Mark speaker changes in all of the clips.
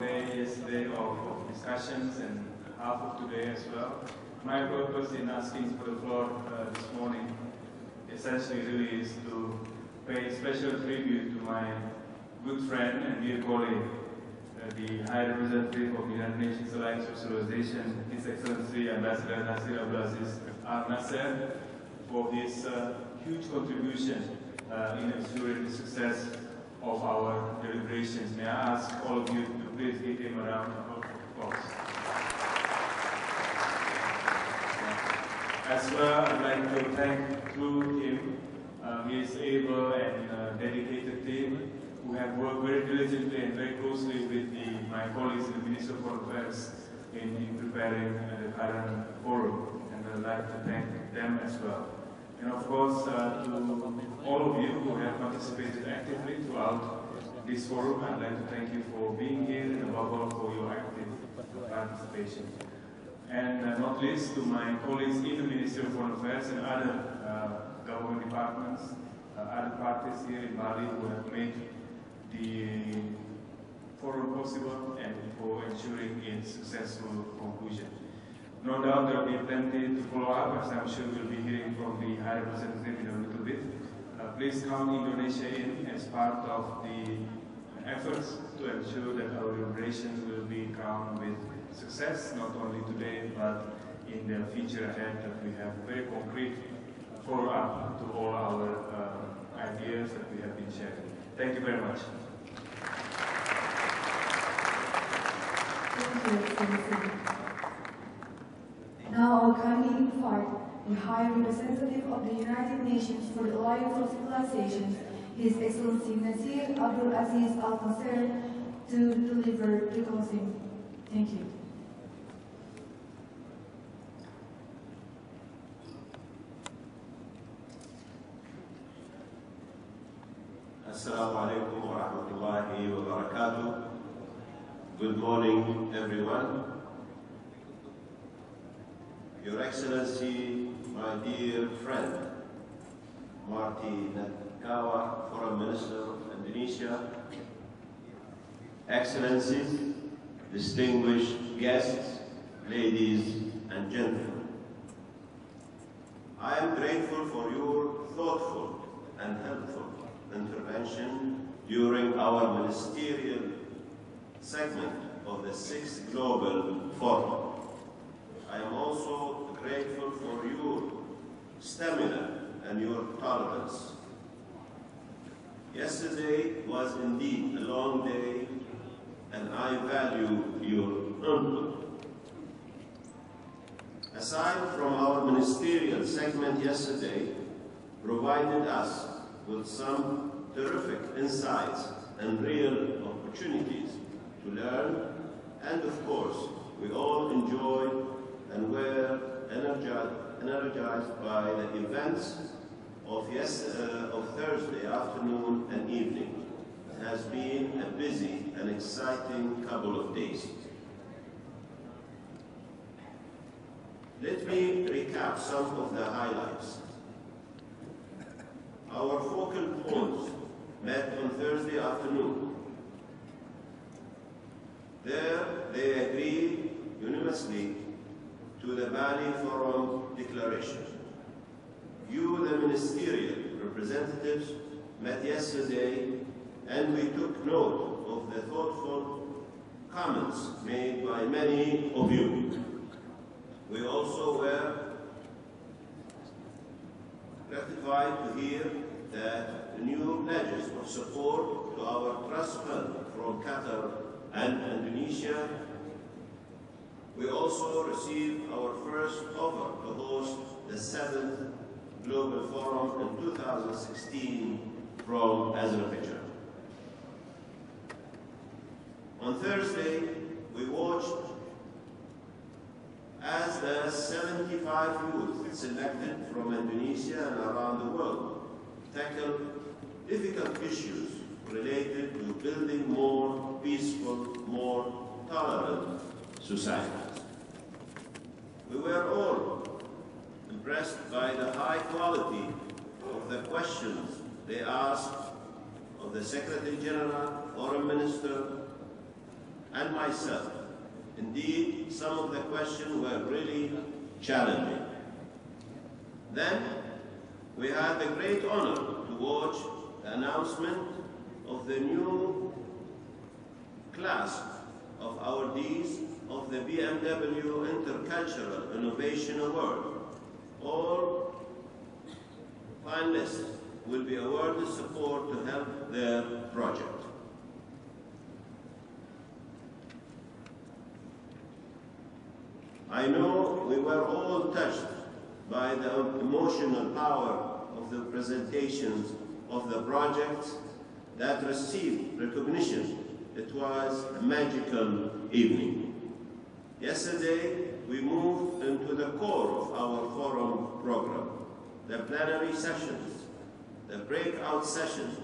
Speaker 1: Yesterday of discussions and half of today as well. My purpose in asking for the floor this morning essentially really is to pay special tribute to my good friend and dear colleague, the High Representative of the United Nations Alliance for Civilization, His Excellency Ambassador Nasir Abdulaziz Al Nasser, for his huge contribution in ensuring the success of our deliberations. May I ask all of you to please give him a round of applause. As well, I'd like to thank through him his able and dedicated team who have worked very diligently and very closely with my colleagues in the Ministry of Foreign Affairs in preparing the current forum, and I'd like to thank them as well. And of course, to all of you who have participated actively throughout this forum, I'd like to thank you for being here and above all for your active participation. And not least to my colleagues in the Ministry of Foreign Affairs and other government departments, other parties here in Bali who have made the forum possible and for ensuring its successful conclusion. No doubt there will be plenty to follow up, as I'm sure we'll be hearing from the High Representative in a little bit. Please count Indonesia in as part of the efforts to ensure that our deliberations will be crowned with success, not only today, but in the future ahead, that we have very concrete follow-up to all our ideas that we have been sharing. Thank you very much.
Speaker 2: Thank you, Excellency. Now I'll kindly invite the High Representative of the United Nations for the Alliance of Civilizations, His Excellency Nasir Abdulaziz Al Nasser, to deliver the closing. Thank you.
Speaker 3: Assalamu alaikum wa rahmatullahi wa barakatuh. Good morning, everyone. Your Excellency, my dear friend, Marty Natgawa, Foreign Minister of Indonesia, Excellencies, distinguished guests, ladies and gentlemen, I am grateful for your thoughtful and helpful intervention during our ministerial segment of the 6th Global Forum. I am also grateful for your stamina and your tolerance. Yesterday was indeed a long day, and I value your input. Aside from our ministerial segment yesterday, provided us with some terrific insights and real opportunities to learn, and of course, we all enjoyed and were energized by the events of Thursday afternoon and evening. It has been a busy and exciting couple of days. Let me recap some of the highlights. Our focal points met on Thursday afternoon. There, they agreed unanimously to the Bali Forum Declaration. You, the ministerial representatives, met yesterday, and we took note of the thoughtful comments made by many of you. We also were gratified to hear that the new pledges of support to our trust fund from Qatar and Indonesia. We also received our first offer to host the 7th Global Forum in 2016 from Azerbaijan. On Thursday, we watched as the 75 youth selected from Indonesia and around the world tackle difficult issues related to building more peaceful, more tolerant societies. We were all impressed by the high quality of the questions they asked of the Secretary General, Foreign Minister, and myself. Indeed, some of the questions were really challenging. Then, we had the great honor to watch the announcement of the new class of awardees of the BMW Intercultural Innovation Award. All finalists will be awarded support to help their project. I know we were all touched by the emotional power of the presentations of the projects that received recognition. It was a magical evening. Yesterday, we moved into the core of our forum program, the plenary sessions, the breakout session,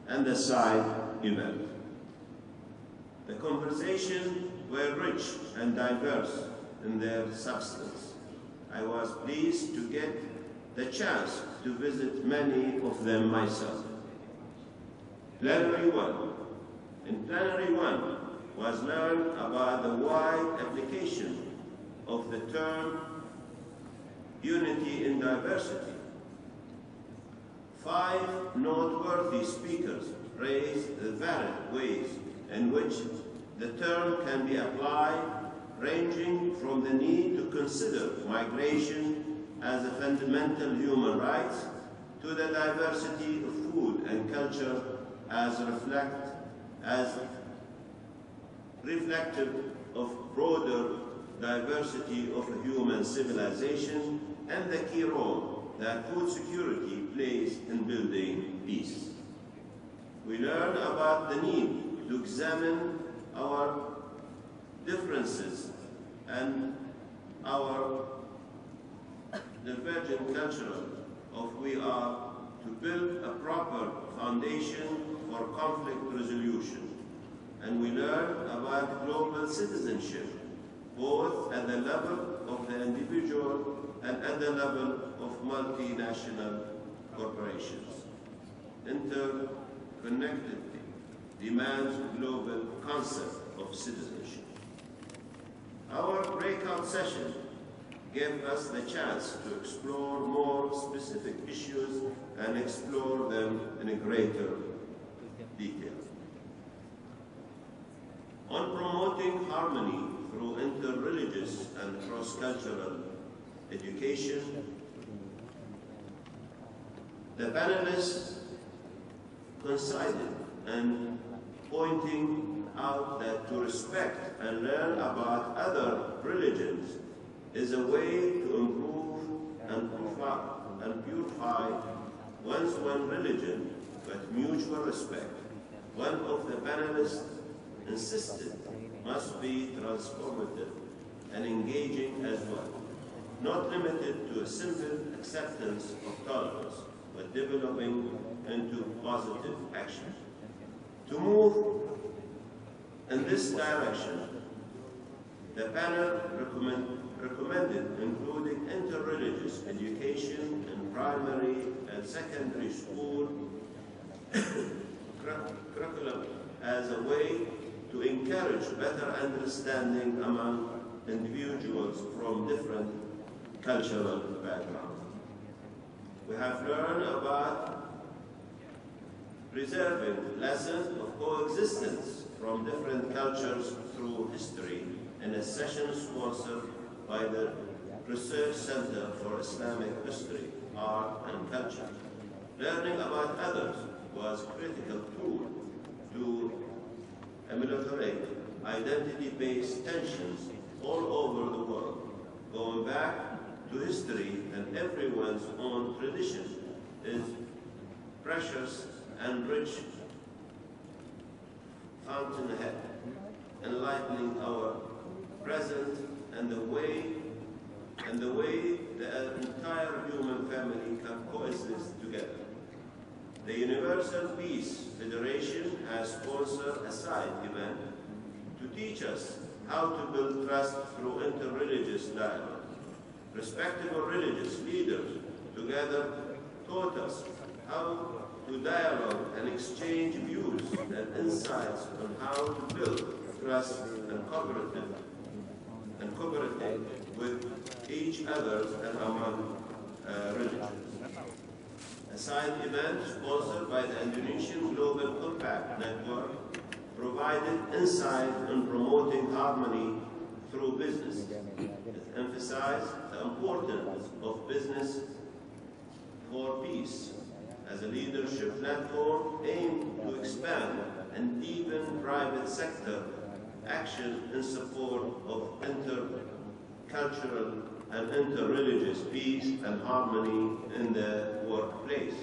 Speaker 3: and the side event. The conversations were rich and diverse in their substance. I was pleased to get the chance to visit many of them myself. Plenary 1. In Plenary 1 was learned about the wide application of the term unity in diversity. 5 noteworthy speakers raised the varied ways in which the term can be applied, ranging from the need to consider migration as a fundamental human right to the diversity of food and culture as reflective of broader diversity of a human civilization and the key role that food security plays in building peace. We learn about the need to examine our differences and our divergent cultural of we are to build a proper foundation for conflict resolution. And we learn about global citizenship, both at the level of the individual and at the level of multinational corporations. Interconnectedly demands a global concept of citizenship. Our breakout session gave us the chance to explore more specific issues and explore them in a greater detail. On promoting harmony through interreligious and cross-cultural education, the panelists coincided in pointing out that to respect and learn about other religions is a way to improve and purify one's one religion with mutual respect. One of the panelists insisted must be transformative and engaging as well, not limited to a simple acceptance of tolerance, but developing into positive action. To move in this direction, the panel recommended including interreligious education in primary and secondary school curriculum as a way to encourage better understanding among individuals from different cultural backgrounds. We have learned about preserving lessons of coexistence from different cultures through history in a session sponsored by the Research Center for Islamic History, Art and Culture. Learning about others was a critical tool to ameliorate identity-based tensions all over the world. Going back to history and everyone's own tradition is precious and rich fountainhead, enlightening our present and the way the entire human family can coexist together. The Universal Peace Federation has sponsored a side event to teach us how to build trust through interreligious dialogue. Respectable religious leaders together taught us how to dialogue and exchange views and insights on how to build trust and cooperative with each other and among religions. A side event sponsored by the Indonesian Global Compact Network provided insight on promoting harmony through business. It emphasized the importance of business for peace as a leadership platform aimed to expand and deepen private sector action in support of intercultural and interreligious peace and harmony in the workplace,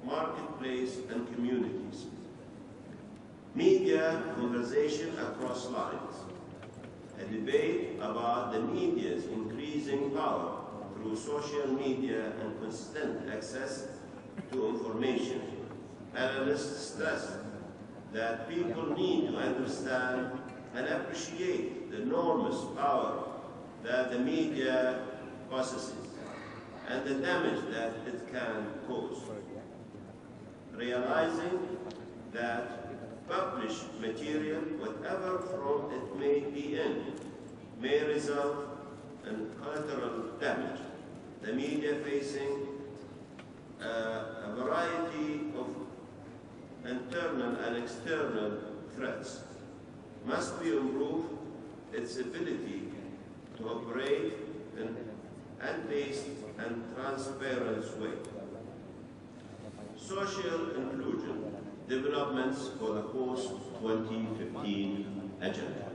Speaker 3: marketplace, and communities. Media conversation across lines. A debate about the media's increasing power through social media and constant access to information. Analysts stress that people need to understand and appreciate the enormous power that the media possesses and the damage that it can cause. Realizing that published material, whatever form it may be in, may result in collateral damage. The media facing a variety of internal and external threats must be improved its ability to operate in an unbiased and transparent way. Social inclusion, developments for the post-2015 agenda.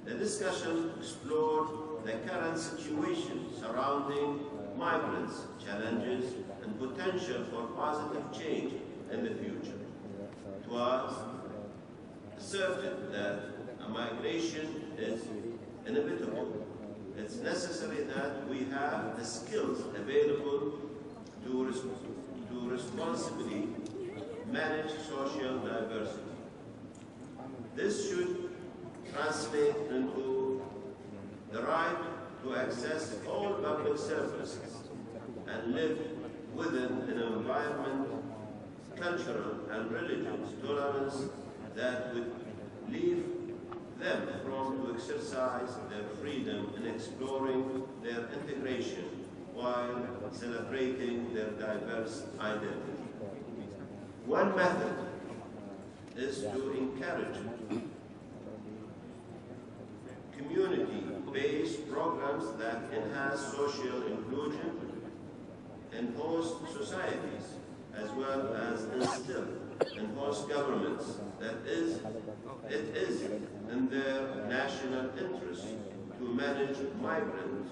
Speaker 3: The discussion explored the current situation surrounding migrants, challenges, and potential for positive change in the future. It was asserted that a migration is inevitable. It's necessary that we have the skills available to responsibly manage social diversity. This should translate into the right to access all public services and live within an environment, cultural and religious tolerance that would leave them from to exercise their freedom in exploring their integration while celebrating their diverse identity. One method is to encourage community-based programs that enhance social inclusion in host societies, as well as instill in host governments that it is in their national interest to manage migrant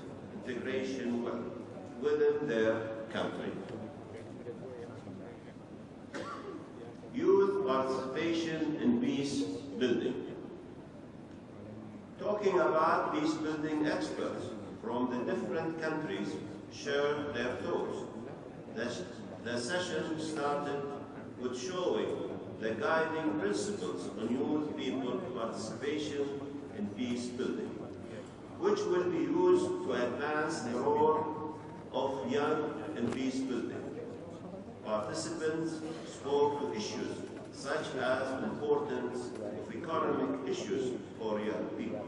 Speaker 3: integration well within their country. Youth participation in peace building. Talking about peace building, experts from the different countries shared their thoughts. The session started with showing the guiding principles on youth people participation in peace building, which will be used to advance the role of young in peace building. Participants spoke to issues such as the importance of economic issues for young people.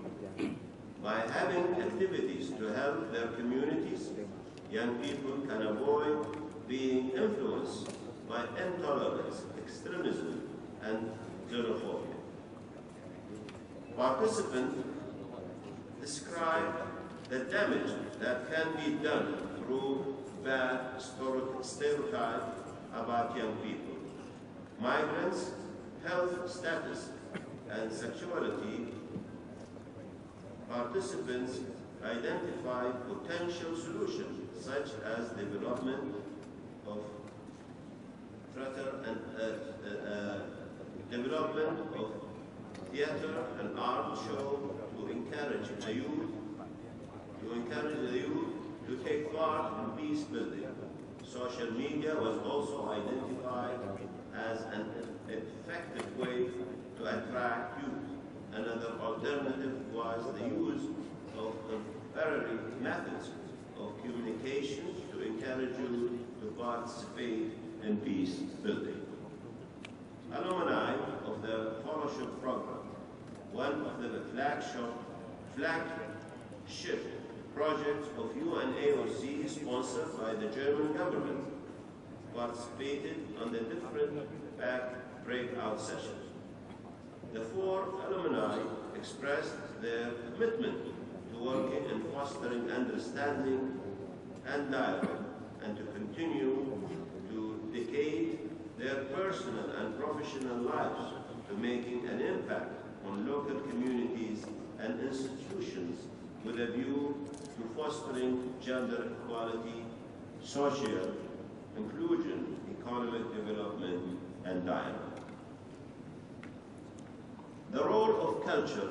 Speaker 3: By having activities to help their communities, young people can avoid being influenced by intolerance, extremism, and xenophobia. Participants described the damage that can be done through bad stereotypes about young people. Migrants, health status, and sexuality. Participants identified potential solutions such as development of theater and art show to encourage the youth to take part in peace building. Social media was also identified as an effective way to attract youth. Another alternative was the use of contemporary methods of communication to encourage youth to participate in peace building. Alumni of the flagship project of UNAOC sponsored by the German government, participated on the different breakout sessions. The four alumni expressed their commitment to working and fostering understanding and dialogue, and to continue to dedicate their personal and professional lives to making an impact on local communities and institutions with a view to fostering gender equality, social inclusion, economic development, and dialogue. The role of culture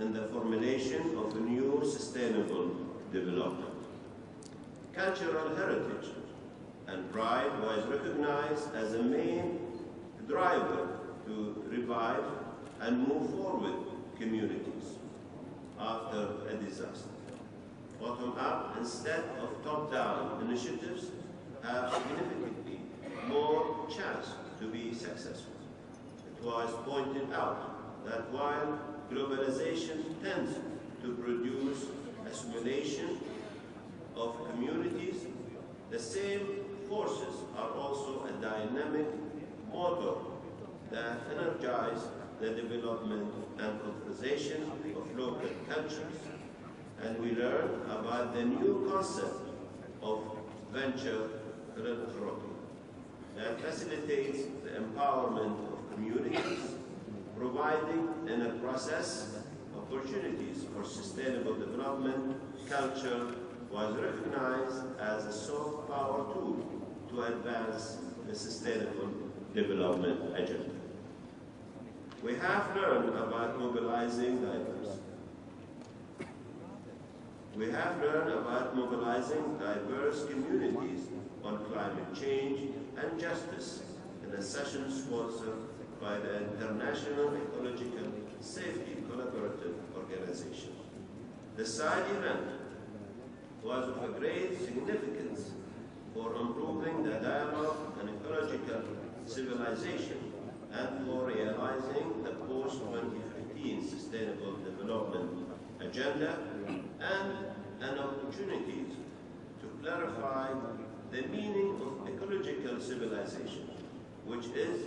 Speaker 3: in the formulation of a new sustainable development. Cultural heritage and pride was recognized as a main driver to revive and move forward communities after a disaster. Bottom-up instead of top-down initiatives have significantly more chance to be successful. It was pointed out that while globalization tends to produce assimilation of communities, the same forces are also a dynamic motor that energize the development and cultivation of local cultures. And we learn about the new concept of venture philanthropy that facilitates the empowerment of communities, providing in a process opportunities for sustainable development. Culture was recognized as a soft power tool to advance the sustainable development agenda. We have learned about mobilizing diverse. We have learned about mobilizing diverse communities on climate change and justice in a session sponsored by the International Ecological Safety Collaborative Organization. The side event was of a great significance for improving the dialogue and ecological civilization and for realizing the post-2015 Sustainable Development Agenda and an opportunity to clarify the meaning of ecological civilization, which is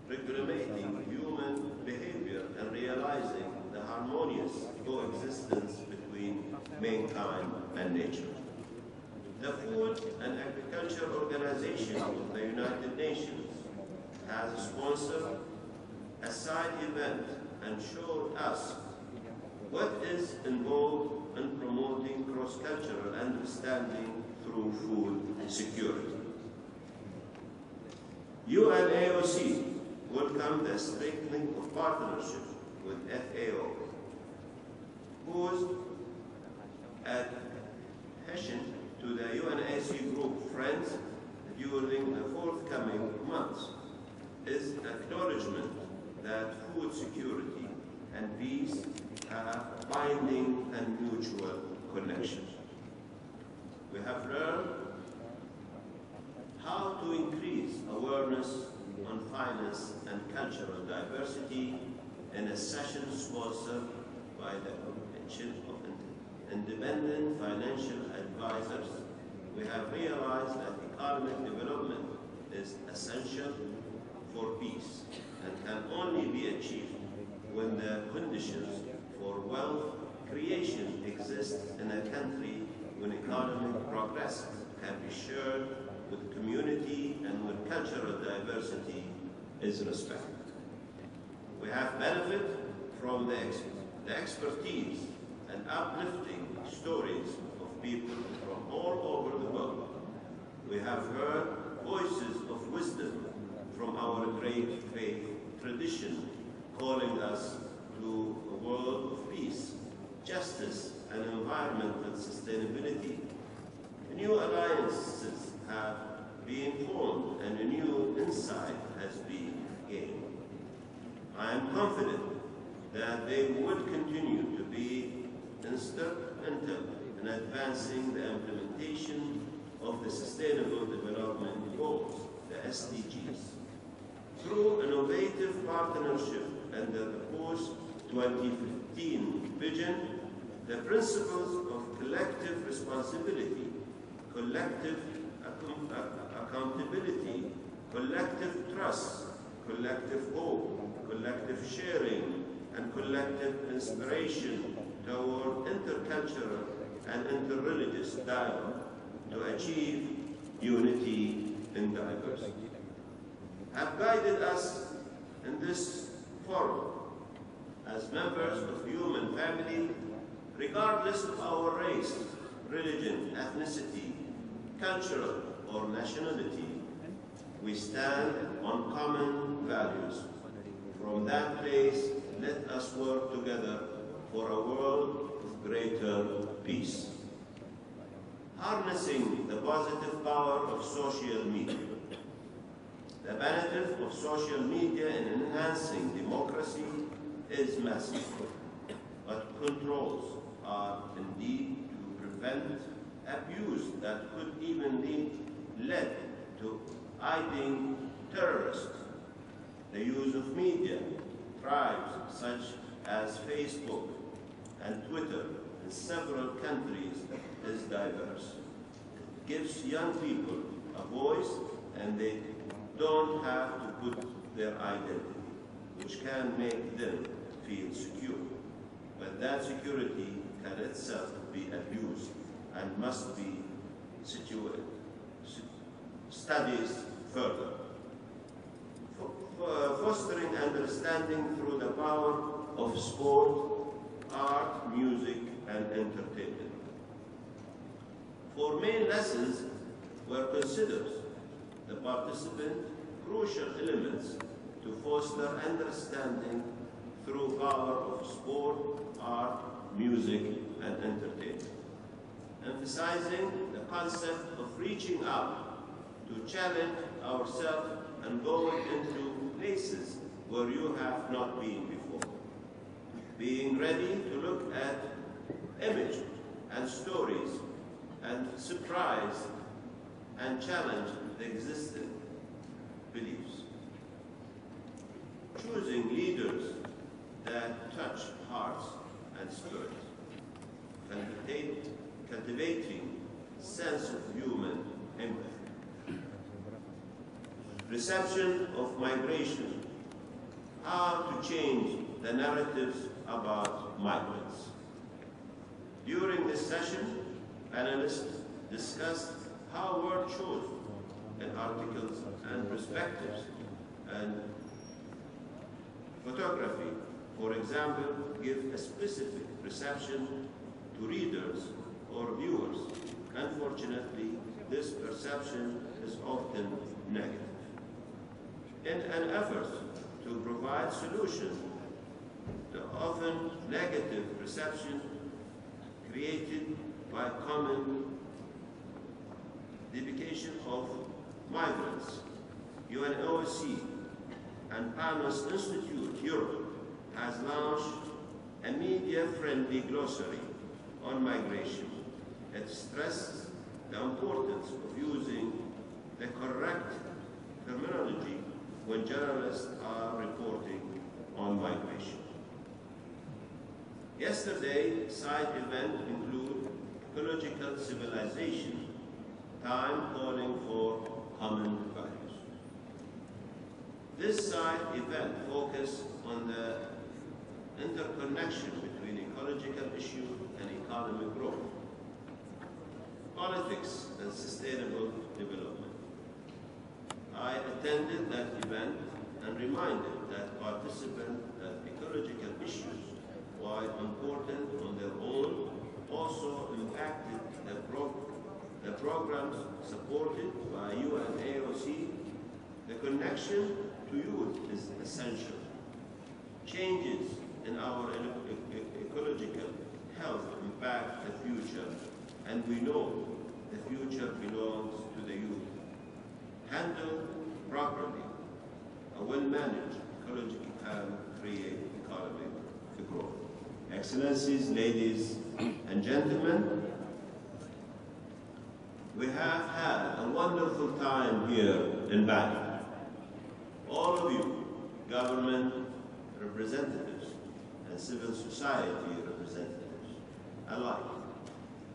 Speaker 3: regulating human behavior and realizing the harmonious coexistence between mankind and nature. The Food and Agriculture Organization of the United Nations has sponsored a side event and showed us what is involved in promoting cross-cultural understanding through food security. UNAOC welcomed the strengthening of partnership with FAO, whose adhesion to the UNAOC group friends during the forthcoming months is acknowledgement that food security and peace have binding and mutual connections. We have learned how to increase awareness on finance and cultural diversity in a session sponsored by the Convention of Independent Financial Advisors. We have realized that economic development is essential for peace and can only be achieved when the conditions for wealth creation exist in a country, when economic progress can be shared with community and when cultural diversity is respected. We have benefited from the expertise and uplifting stories of people from all over the world. We have heard voices of wisdom from our great faith tradition, calling us to a world of peace, justice, and environmental sustainability. New alliances have been formed and a new insight has been gained. I am confident that they will continue to be instrumental in advancing the implementation of the Sustainable Development Goals, the SDGs, through innovative partnership under the post 2015 vision, the principles of collective responsibility, collective accountability, collective trust, collective hope, collective sharing, and collective inspiration toward intercultural and interreligious dialogue to achieve unity in diversity have guided us in this forum as members of human family, regardless of our race, religion, ethnicity, cultural or nationality. We stand on common values. From that place, let us work together for a world of greater peace. Harnessing the positive power of social media. The benefit of social media in enhancing democracy is massive, but controls are indeed to prevent abuse that could even lead to aiding terrorists. The use of media, tribes such as Facebook and Twitter in several countries is diverse. It gives young people a voice and they don't have to put their identity, which can make them feel secure. But that security can itself be abused and must be studied further. Fostering understanding through the power of sport, art, music, and entertainment. 4 main lessons were considered the participant crucial elements to foster understanding through power of sport, art, music, and entertainment. Emphasizing the concept of reaching out to challenge ourselves and going into places where you have not been before. Being ready to look at images and stories and surprise and challenge the existing beliefs. Choosing leaders that touch hearts and spirits. Cultivating sense of human empathy. Reception of migration. How to change the narratives about migrants. During this session, panelists discussed how words chosen in articles and perspectives and photography, for example, give a specific reception to readers or viewers. Unfortunately, this perception is often negative. In an effort to provide solution to often negative reception created by common depiction of migrants, UNAOC and Panos Institute Europe has launched a media-friendly glossary on migration. It stresses the importance of using the correct terminology when journalists are reporting on migration. Yesterday, side events include ecological civilization, time calling for common values. This side event focused on the interconnection between ecological issues and economic growth, politics and sustainable development. I attended that event and reminded that participants that ecological issues, while important on their own, also impacted the programs supported by UNAOC. The connection to youth is essential. Changes in our ecological health impact the future, and we know the future belongs to the youth. Handled properly, a well-managed ecology can create economic growth. Excellencies, ladies and gentlemen, we have had a wonderful time here in Baghdad. All of you, government representatives and civil society representatives alike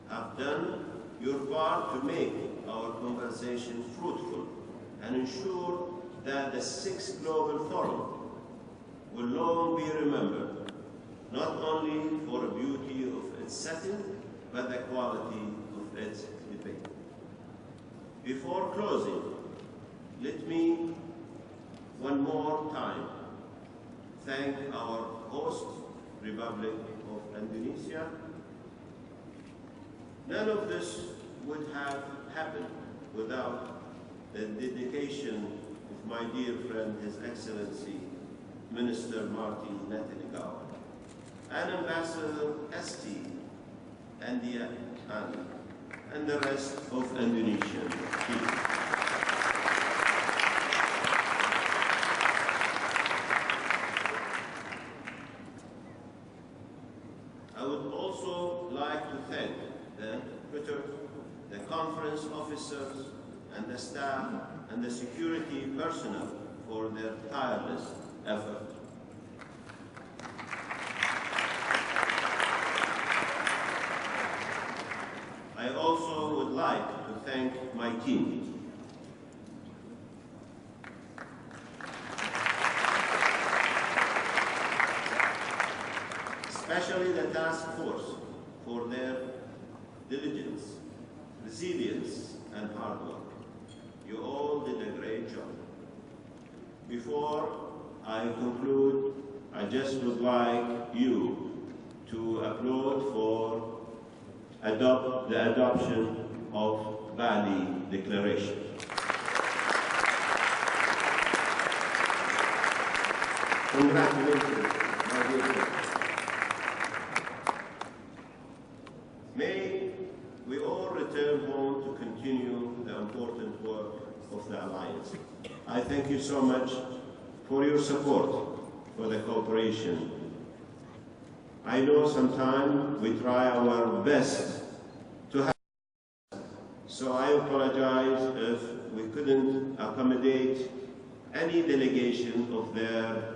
Speaker 3: have done your part to make our conversation fruitful and ensure that the 6th Global Forum will long be remembered, not only for the beauty of its setting, but the quality of its debate. Before closing, let me one more time thank our host, Republic of Indonesia. None of this would have happened without the dedication of my dear friend, His Excellency, Minister Martin Natalegawa, and Ambassador Esti and the rest of Indonesian people. I would also like to thank the interpreters, the conference officers, and the staff and the security personnel for their tireless effort. I also would like to thank my team. Especially the task force for their diligence, resilience, and hard work. You all did a great job. Before I conclude, I just would like you to applaud for the adoption of Bali Declaration. Congratulations, my dear friends. May we all return home to continue the important work of the Alliance. I thank you so much for your support, for the cooperation. I know sometimes we try our best to have, so I apologize if we couldn't accommodate any delegation of their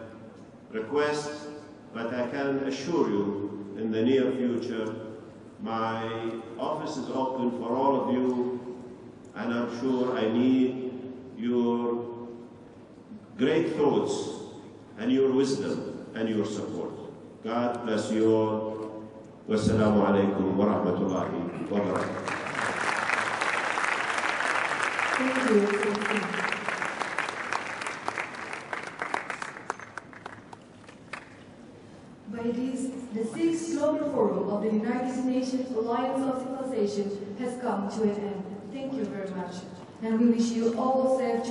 Speaker 3: requests, but I can assure you in the near future, my office is open for all of you, and I'm sure I need your great thoughts and your wisdom and your support. God bless you all. Wassalamu alaikum wa rahmatullahi wa barakatuh.
Speaker 2: Thank you. By this, the 6th Global Forum of the United Nations Alliance of Civilization has come to an end. Thank you very much. And we wish you all safe